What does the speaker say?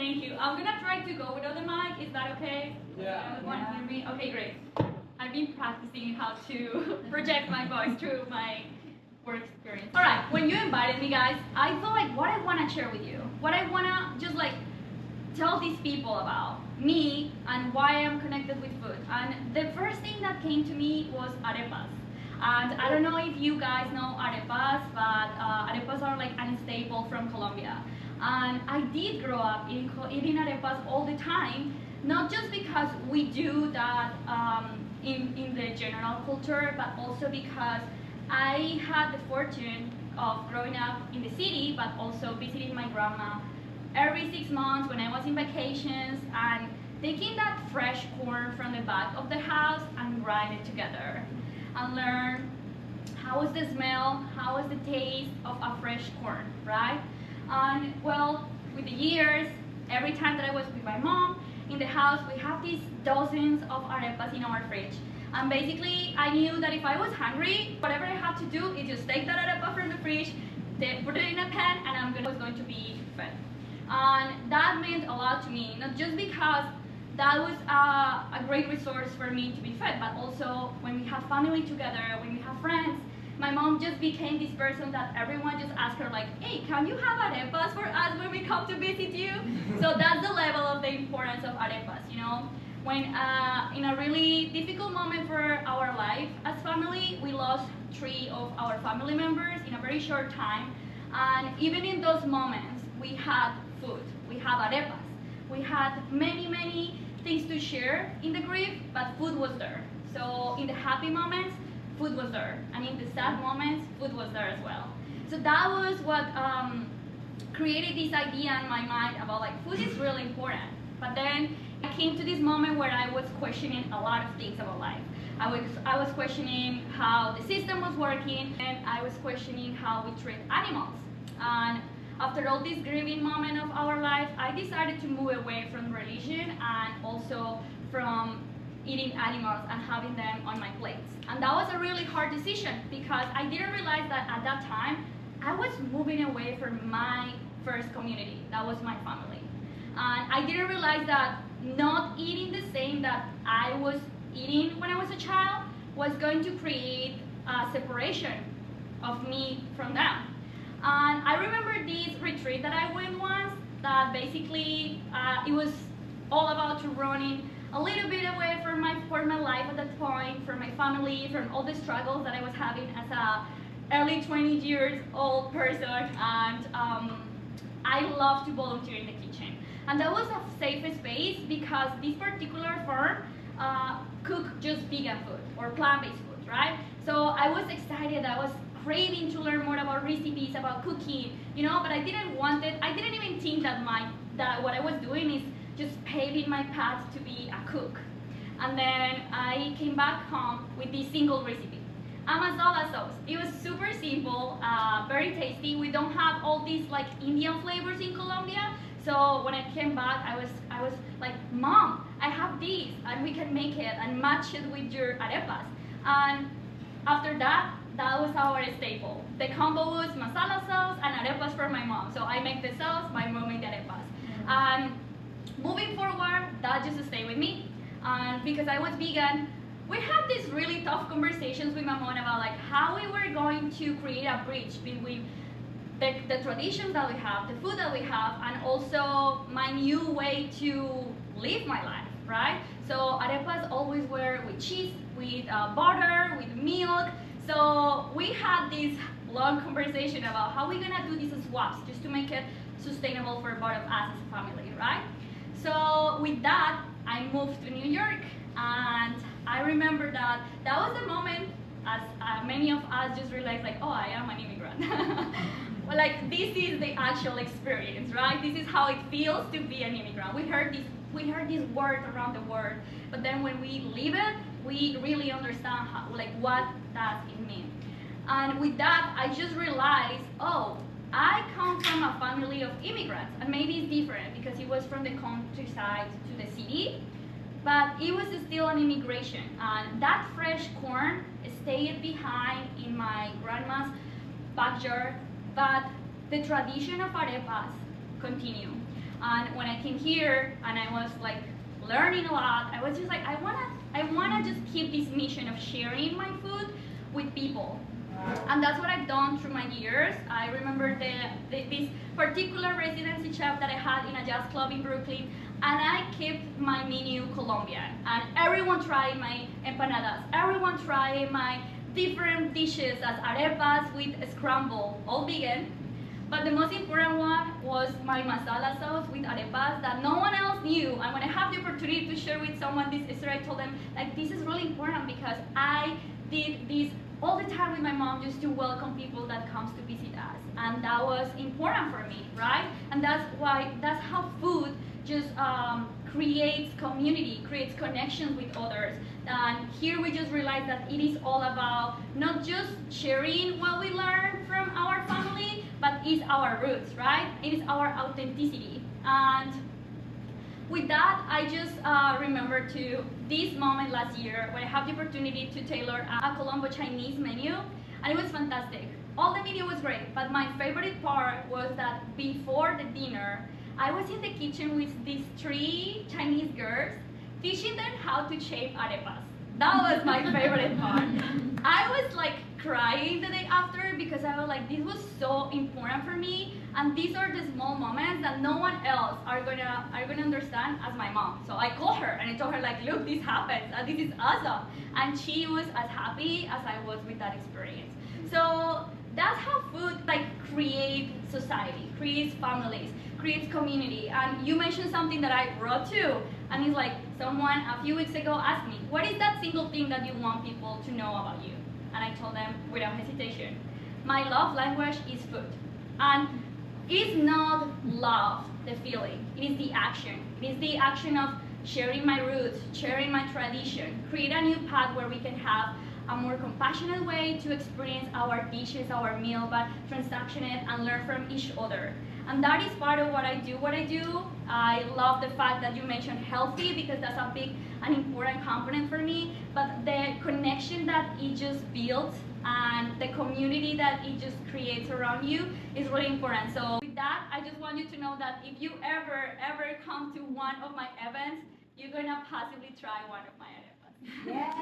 Thank you. I'm gonna try to go without the mic. Is that okay? Yeah. Everyone hear me? Okay, great. I've been practicing how to project my voice through my work experience. All right, when you invited me, guys, I thought like what I want to share with you, what I want to just like tell these people about me and why I'm connected with food. And the first thing that came to me was arepas. And I don't know if you guys know arepas, but arepas are like a staple from Colombia. And I did grow up eating arepas all the time, not just because we do that in the general culture, but also because I had the fortune of growing up in the city, but also visiting my grandma every 6 months when I was in vacations, and taking that fresh corn from the back of the house and grind it together and learn how is the smell, how is the taste of a fresh corn, right? And well, with the years, every time that I was with my mom in the house, we have these dozens of arepas in our fridge. And basically, I knew that if I was hungry, whatever I had to do is just take that arepa from the fridge, put it in a pan, and I was going to be fed. And that meant a lot to me, not just because that was a great resource for me to be fed, but also when we have family together, when we have friends, my mom just became this person that everyone just asked her like, hey, can you have arepas for us when we come to visit you? So that's the level of the importance of arepas, you know? When in a really difficult moment for our life as family, we lost 3 of our family members in a very short time. And even in those moments, we had food, we had arepas. We had many, many things to share in the grief, but food was there. So in the happy moments, food was there. And in the sad moments, food was there as well. So that was what created this idea in my mind about like food is really important. But then I came to this moment where I was questioning a lot of things about life. I was questioning how the system was working, and I was questioning how we treat animals. And after all this grieving moment of our life, I decided to move away from religion and also from eating animals and having them on my plates. And that was a really hard decision because I didn't realize that at that time, I was moving away from my first community. That was my family. And I didn't realize that not eating the same that I was eating when I was a child was going to create a separation of me from them. And I remember this retreat that I went once that basically it was all about running a little bit away from my life at that point, from my family, from all the struggles that I was having as a early 20 years old person. And I love to volunteer in the kitchen. And that was a safe space because this particular farm cooked just vegan food or plant-based food, right? So I was excited, I was craving to learn more about recipes, about cooking, you know, but I didn't want it. I didn't even think that what I was doing is just paving my path to be a cook. And then I came back home with this single recipe, a masala sauce. It was super simple, very tasty. We don't have all these like Indian flavors in Colombia. So when I came back, I was like, Mom, I have this, and we can make it and match it with your arepas. And after that, that was our staple. The combo was masala sauce and arepas for my mom. So I make the sauce, my mom made the arepas. And moving forward, that just stayed with me. And because I was vegan, we had these really tough conversations with my mom about like how we were going to create a bridge between the traditions that we have, the food that we have, and also my new way to live my life, right? So arepas always were with cheese, with butter, with milk. So we had this long conversation about how we're gonna do these swaps just to make it sustainable for both of us as a family, right? So with that, I moved to New York, and I remember that was the moment as many of us just realized like, oh, I am an immigrant. Well, like this is the actual experience, right? This is how it feels to be an immigrant. We heard this word around the world, but then when we live it, we really understand how, like what does it mean. And with that, I just realized, oh, I come from a family of immigrants, and maybe it's different because it was from the countryside to the city, but it was still an immigration. And that fresh corn stayed behind in my grandma's backyard, but the tradition of arepas continue. And when I came here and I was like learning a lot, I was just like, I wanna just keep this mission of sharing my food with people. And that's what I've done through my years. I remember this particular residency chef that I had in a jazz club in Brooklyn, and I kept my menu Colombian. And everyone tried my empanadas. Everyone tried my different dishes as arepas with scramble, all vegan. But the most important one was my masala sauce with arepas that no one else knew. And when I have the opportunity to share with someone this history, I told them, like, this is really important because I did this all the time with my mom just to welcome people that comes to visit us. And that was important for me, right? And that's how food just creates community, creates connections with others. And here we just realize that it is all about not just sharing what we learn from our family, but it's our roots, right? It is our authenticity. And with that, I just remember to this moment last year when I had the opportunity to tailor a Colombo Chinese menu, and it was fantastic. All the menu was great, but my favorite part was that before the dinner, I was in the kitchen with these 3 Chinese girls, teaching them how to shape arepas. That was my favorite part. I was like crying the day after because I was like, this was so important for me, and these are the small moments that no one else are gonna understand as my mom. So I called her and I told her, like, look, this happens and this is awesome. And she was as happy as I was with that experience. So that's how food like creates society, creates families, creates community. And you mentioned something that I wrote too, and it's like someone a few weeks ago asked me, what is that single thing that you want people to know about you? And I told them without hesitation, my love language is food. And it is not love, the feeling, it is the action. It is the action of sharing my roots, sharing my tradition, create a new path where we can have a more compassionate way to experience our dishes, our meal, but transaction it and learn from each other. And that is part of what I do. I love the fact that you mentioned healthy because that's a big and important component for me, but the connection that it just builds and the community that it just creates around you is really important. So with that, I just want you to know that if you ever come to one of my events, you're gonna possibly try one of my arepas. Yeah.